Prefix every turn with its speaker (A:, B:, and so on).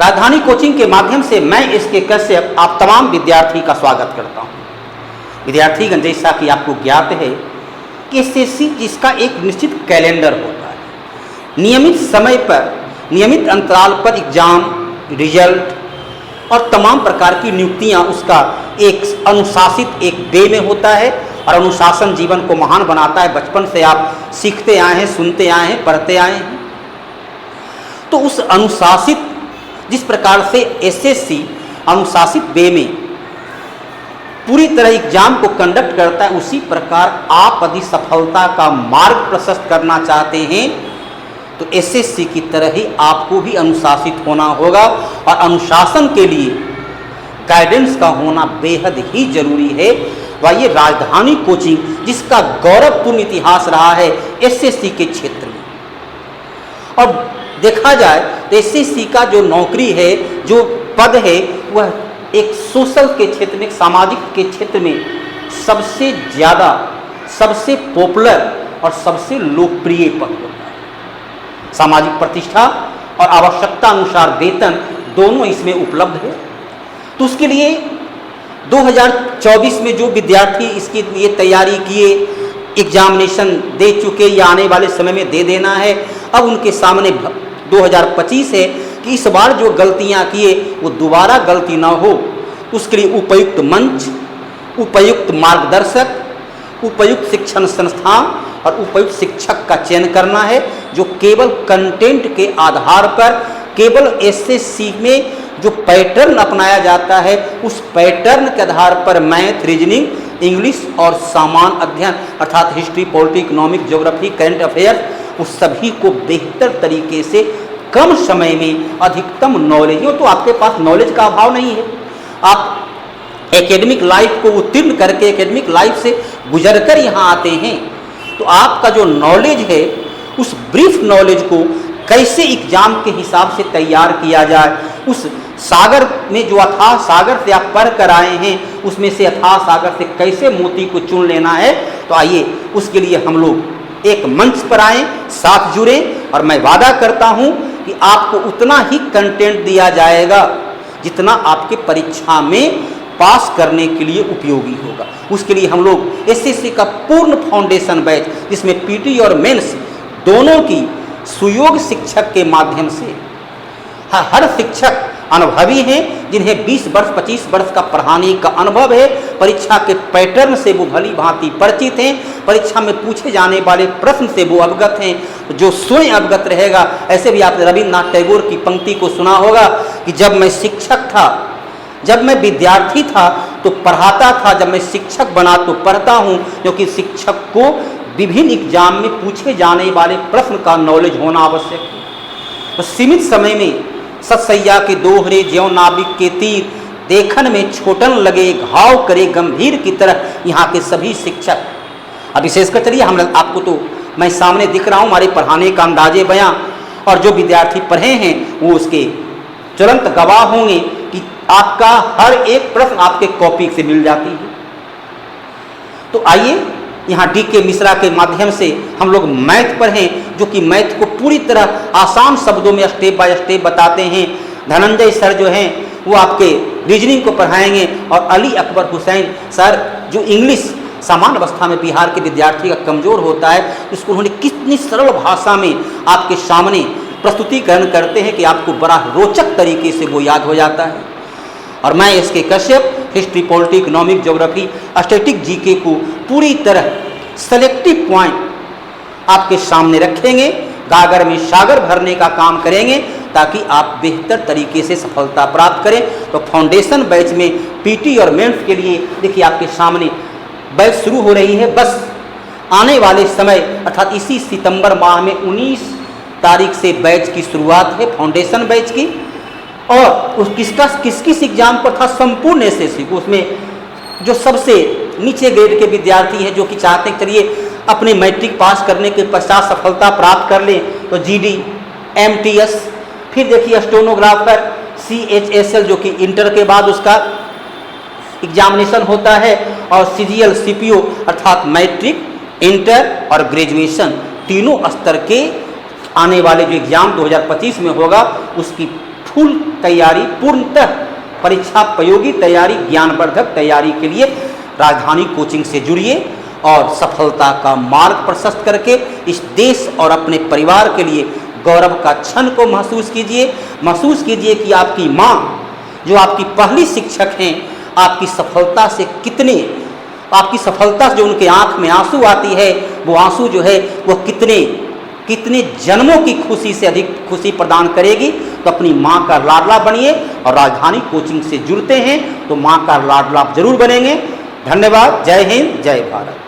A: राजधानी कोचिंग के माध्यम से मैं इसके कश्यप आप तमाम विद्यार्थी का स्वागत करता हूँ। विद्यार्थीगण, जैसा कि आपको ज्ञात है कि एसएससी जिसका एक निश्चित कैलेंडर होता है, नियमित समय पर नियमित अंतराल पर एग्जाम, रिजल्ट और तमाम प्रकार की नियुक्तियाँ उसका एक अनुशासित एक वे में होता है और अनुशासन जीवन को महान बनाता है। बचपन से आप सीखते आए हैं, सुनते आए हैं, पढ़ते आए हैं। तो उस अनुशासित जिस प्रकार से एसएससी अनुशासित वे में पूरी तरह एग्जाम को कंडक्ट करता है, उसी प्रकार आप यदि सफलता का मार्ग प्रशस्त करना चाहते हैं तो एसएससी की तरह ही आपको भी अनुशासित होना होगा और अनुशासन के लिए गाइडेंस का होना बेहद ही जरूरी है। वह ये राजधानी कोचिंग जिसका गौरवपूर्ण इतिहास रहा है एसएससी के क्षेत्र में, और देखा जाए तो एसएससी का जो नौकरी है, जो पद है, वह एक सोशल के क्षेत्र में, सामाजिक के क्षेत्र में सबसे ज़्यादा, सबसे पॉपुलर और सबसे लोकप्रिय पद होता है। सामाजिक प्रतिष्ठा और आवश्यकता अनुसार वेतन दोनों इसमें उपलब्ध है। तो उसके लिए 2024 में जो विद्यार्थी इसकी लिए तैयारी किए, एग्जामिनेशन दे चुके या आने वाले समय में दे देना है, अब उनके सामने 2025 है कि इस बार जो गलतियां किए वो दोबारा गलती ना हो, उसके लिए उपयुक्त मंच, उपयुक्त मार्गदर्शक, उपयुक्त शिक्षण संस्थान और उपयुक्त शिक्षक का चयन करना है, जो केवल कंटेंट के आधार पर, केवल एसएससी में जो पैटर्न अपनाया जाता है उस पैटर्न के आधार पर मैथ, रीजनिंग, इंग्लिश और सामान्य अध्ययन अर्थात history, polity, economic, geography, current affairs, उस सभी को बेहतर तरीके से कम समय में अधिकतम नॉलेज हो। तो आपके पास नॉलेज का अभाव नहीं है, आप एकेडमिक लाइफ को उत्तीर्ण करके, एकेडमिक लाइफ से गुजरकर यहाँ आते हैं, तो आपका जो नॉलेज है उस ब्रीफ नॉलेज को कैसे एग्जाम के हिसाब से तैयार किया जाए, उस सागर में जो अथाह सागर से आप पढ़ कर आए हैं उसमें से अथाह सागर से कैसे मोती को चुन लेना है। तो आइए उसके लिए हम लोग एक मंच पर आएँ, साथ जुड़ें और मैं वादा करता हूँ कि आपको उतना ही कंटेंट दिया जाएगा जितना आपके परीक्षा में पास करने के लिए उपयोगी होगा। उसके लिए हम लोग एसएससी का पूर्ण फाउंडेशन बैच, जिसमें पीटी और मेंस दोनों की सुयोग शिक्षक के माध्यम से, हर शिक्षक अनुभवी हैं जिन्हें 20 वर्ष 25 वर्ष का पढ़ाने का अनुभव है, परीक्षा के पैटर्न से वो भली भांति परिचित हैं, परीक्षा में पूछे जाने वाले प्रश्न से वो अवगत हैं। जो स्वयं अवगत रहेगा, ऐसे भी आपने रविन्द्रनाथ टैगोर की पंक्ति को सुना होगा कि जब मैं शिक्षक था, जब मैं विद्यार्थी था तो पढ़ाता था, जब मैं शिक्षक बना तो पढ़ता हूँ, क्योंकि शिक्षक को विभिन्न एग्जाम में पूछे जाने वाले प्रश्न का नॉलेज होना आवश्यक है। तो सीमित समय में सतसैया के दोहरे ज्यों नाविक के तीर, देखन में छोटन लगे घाव करे गंभीर की तरह यहाँ के सभी शिक्षक, अब विशेषकर चलिए हम आपको तो मैं सामने दिख रहा हूँ, हमारे पढ़ाने का अंदाजे बयां, और जो विद्यार्थी पढ़े हैं वो उसके तुरंत गवाह होंगे कि आपका हर एक प्रश्न आपके कॉपी से मिल जाती है। तो आइए यहाँ डीके मिश्रा के माध्यम से हम लोग मैथ पढ़ें, जो कि मैथ को पूरी तरह आसान शब्दों में स्टेप बाय स्टेप बताते हैं। धनंजय सर जो हैं वो आपके रीजनिंग को पढ़ाएंगे, और अली अकबर हुसैन सर जो इंग्लिश सामान्य अवस्था में बिहार के विद्यार्थी का कमज़ोर होता है, उसको उन्होंने कितनी सरल भाषा में आपके सामने प्रस्तुतिकरण करते हैं कि आपको बड़ा रोचक तरीके से वो याद हो जाता है। और मैं इसके Kashyap history, polity, economic, geography, static, GK को पूरी तरह सेलेक्टिव पॉइंट आपके सामने रखेंगे, गागर में सागर भरने का काम करेंगे ताकि आप बेहतर तरीके से सफलता प्राप्त करें। तो फाउंडेशन बैच में पीटी और मेंस के लिए देखिए आपके सामने बैच शुरू हो रही है। बस आने वाले समय अर्थात इसी सितंबर माह में 19 तारीख से बैच की शुरुआत है, फाउंडेशन बैच की। और उस किस किस एग्जाम पर था, संपूर्ण एसएससी को, उसमें जो सबसे नीचे ग्रेड के विद्यार्थी हैं जो कि चाहते हैं चलिए अपने मैट्रिक पास करने के पश्चात सफलता प्राप्त कर लें, तो जीडी, एमटीएस, फिर देखिए स्टेनोग्राफर, सीएचएसएल जो कि इंटर के बाद उसका एग्जामिनेशन होता है, और सीजीएल, सीपीओ अर्थात मैट्रिक, इंटर और ग्रेजुएशन तीनों स्तर के आने वाले जो एग्ज़ाम 2025 में होगा उसकी फुल तैयारी, पूर्णतः परीक्षापयोगी तैयारी, ज्ञानवर्धक तैयारी के लिए राजधानी कोचिंग से जुड़िए और सफलता का मार्ग प्रशस्त करके इस देश और अपने परिवार के लिए गौरव का क्षण को महसूस कीजिए। महसूस कीजिए कि आपकी माँ, जो आपकी पहली शिक्षक हैं, आपकी सफलता से कितने, आपकी सफलता से जो उनके आंख में आंसू आती है, वो आंसू जो है वो कितने जन्मों की खुशी से अधिक खुशी प्रदान करेगी। तो अपनी माँ का लाडला बनिए और राजधानी कोचिंग से जुड़ते हैं तो माँ का लाडला जरूर बनेंगे। धन्यवाद। जय हिंद, जय भारत।